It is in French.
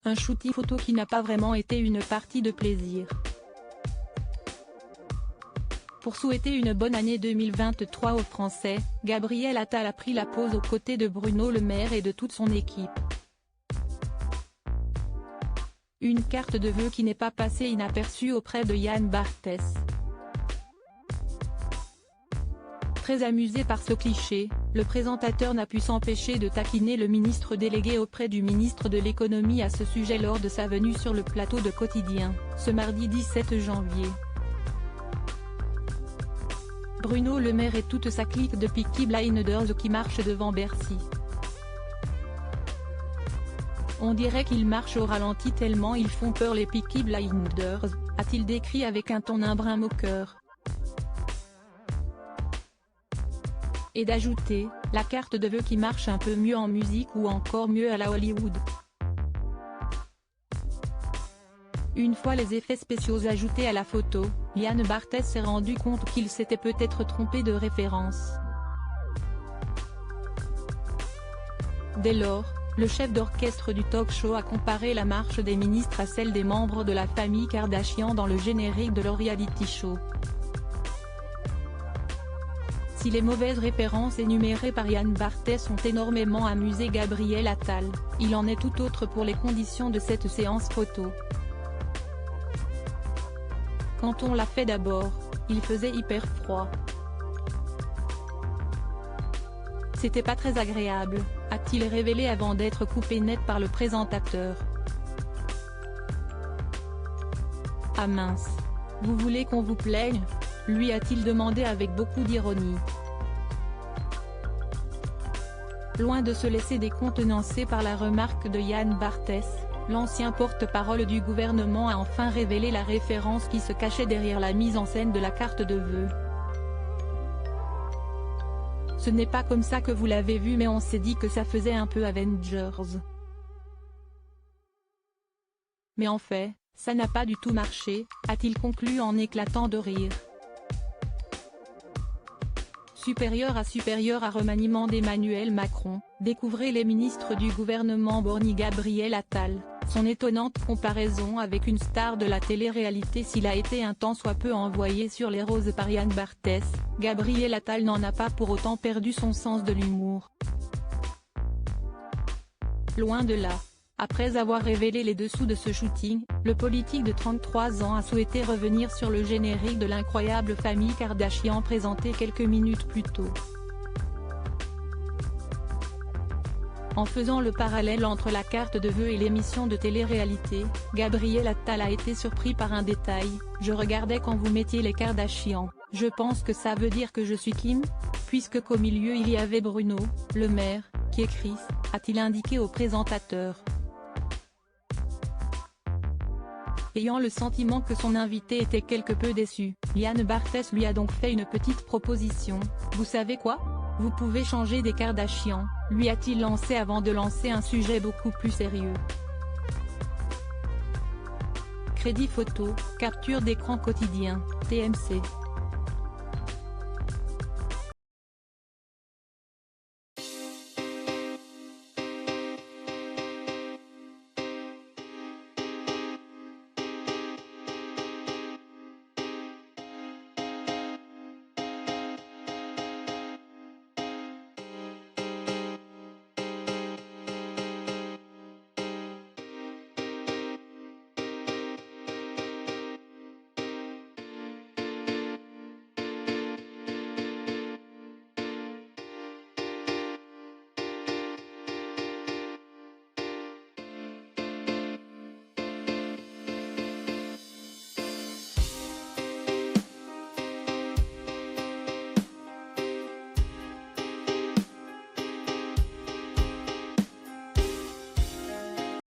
Un shooting photo qui n'a pas vraiment été une partie de plaisir. Pour souhaiter une bonne année 2023 aux Français, Gabriel Attal a pris la pose aux côtés de Bruno Le Maire et de toute son équipe. Une carte de vœux qui n'est pas passée inaperçue auprès de Yann Barthès. Très amusé par ce cliché, le présentateur n'a pu s'empêcher de taquiner le ministre délégué auprès du ministre de l'économie à ce sujet lors de sa venue sur le plateau de Quotidien, ce mardi 17 janvier. Bruno Le Maire et toute sa clique de Peaky Blinders qui marche devant Bercy. On dirait qu'ils marchent au ralenti tellement ils font peur les Peaky Blinders, a-t-il décrit avec un ton un brin moqueur. Et d'ajouter, la carte de vœux qui marche un peu mieux en musique ou encore mieux à la Hollywood. Une fois les effets spéciaux ajoutés à la photo, Yann Barthès s'est rendu compte qu'il s'était peut-être trompé de référence. Dès lors, le chef d'orchestre du talk-show a comparé la marche des ministres à celle des membres de la famille Kardashian dans le générique de leur reality show. Si les mauvaises références énumérées par Yann Barthès ont énormément amusé Gabriel Attal, il en est tout autre pour les conditions de cette séance photo. Quand on l'a fait d'abord, il faisait hyper froid. C'était pas très agréable, a-t-il révélé avant d'être coupé net par le présentateur. Ah mince. Vous voulez qu'on vous plaigne ? Lui a-t-il demandé avec beaucoup d'ironie. Loin de se laisser décontenancer par la remarque de Yann Barthès, l'ancien porte-parole du gouvernement a enfin révélé la référence qui se cachait derrière la mise en scène de la carte de vœux. Ce n'est pas comme ça que vous l'avez vu mais on s'est dit que ça faisait un peu Avengers. Mais en fait, ça n'a pas du tout marché, a-t-il conclu en éclatant de rire. Supérieur à remaniement d'Emmanuel Macron, découvrez les ministres du gouvernement borgny Gabriel Attal, son étonnante comparaison avec une star de la télé-réalité s'il a été un tant soit peu envoyé sur les roses par Yann Barthès, Gabriel Attal n'en a pas pour autant perdu son sens de l'humour. Loin de là. Après avoir révélé les dessous de ce shooting, le politique de 33 ans a souhaité revenir sur le générique de l'incroyable famille Kardashian présenté quelques minutes plus tôt. En faisant le parallèle entre la carte de vœux et l'émission de télé-réalité, Gabriel Attal a été surpris par un détail. Je regardais quand vous mettiez les Kardashian, je pense que ça veut dire que je suis Kim, puisque qu'au milieu il y avait Bruno, Le Maire, qui est Chris, a-t-il indiqué au présentateur. Ayant le sentiment que son invité était quelque peu déçu, Yann Barthès lui a donc fait une petite proposition. Vous savez quoi ? Vous pouvez changer des Kardashian, lui a-t-il lancé avant de lancer un sujet beaucoup plus sérieux. Crédit photo, capture d'écran quotidien, TMC.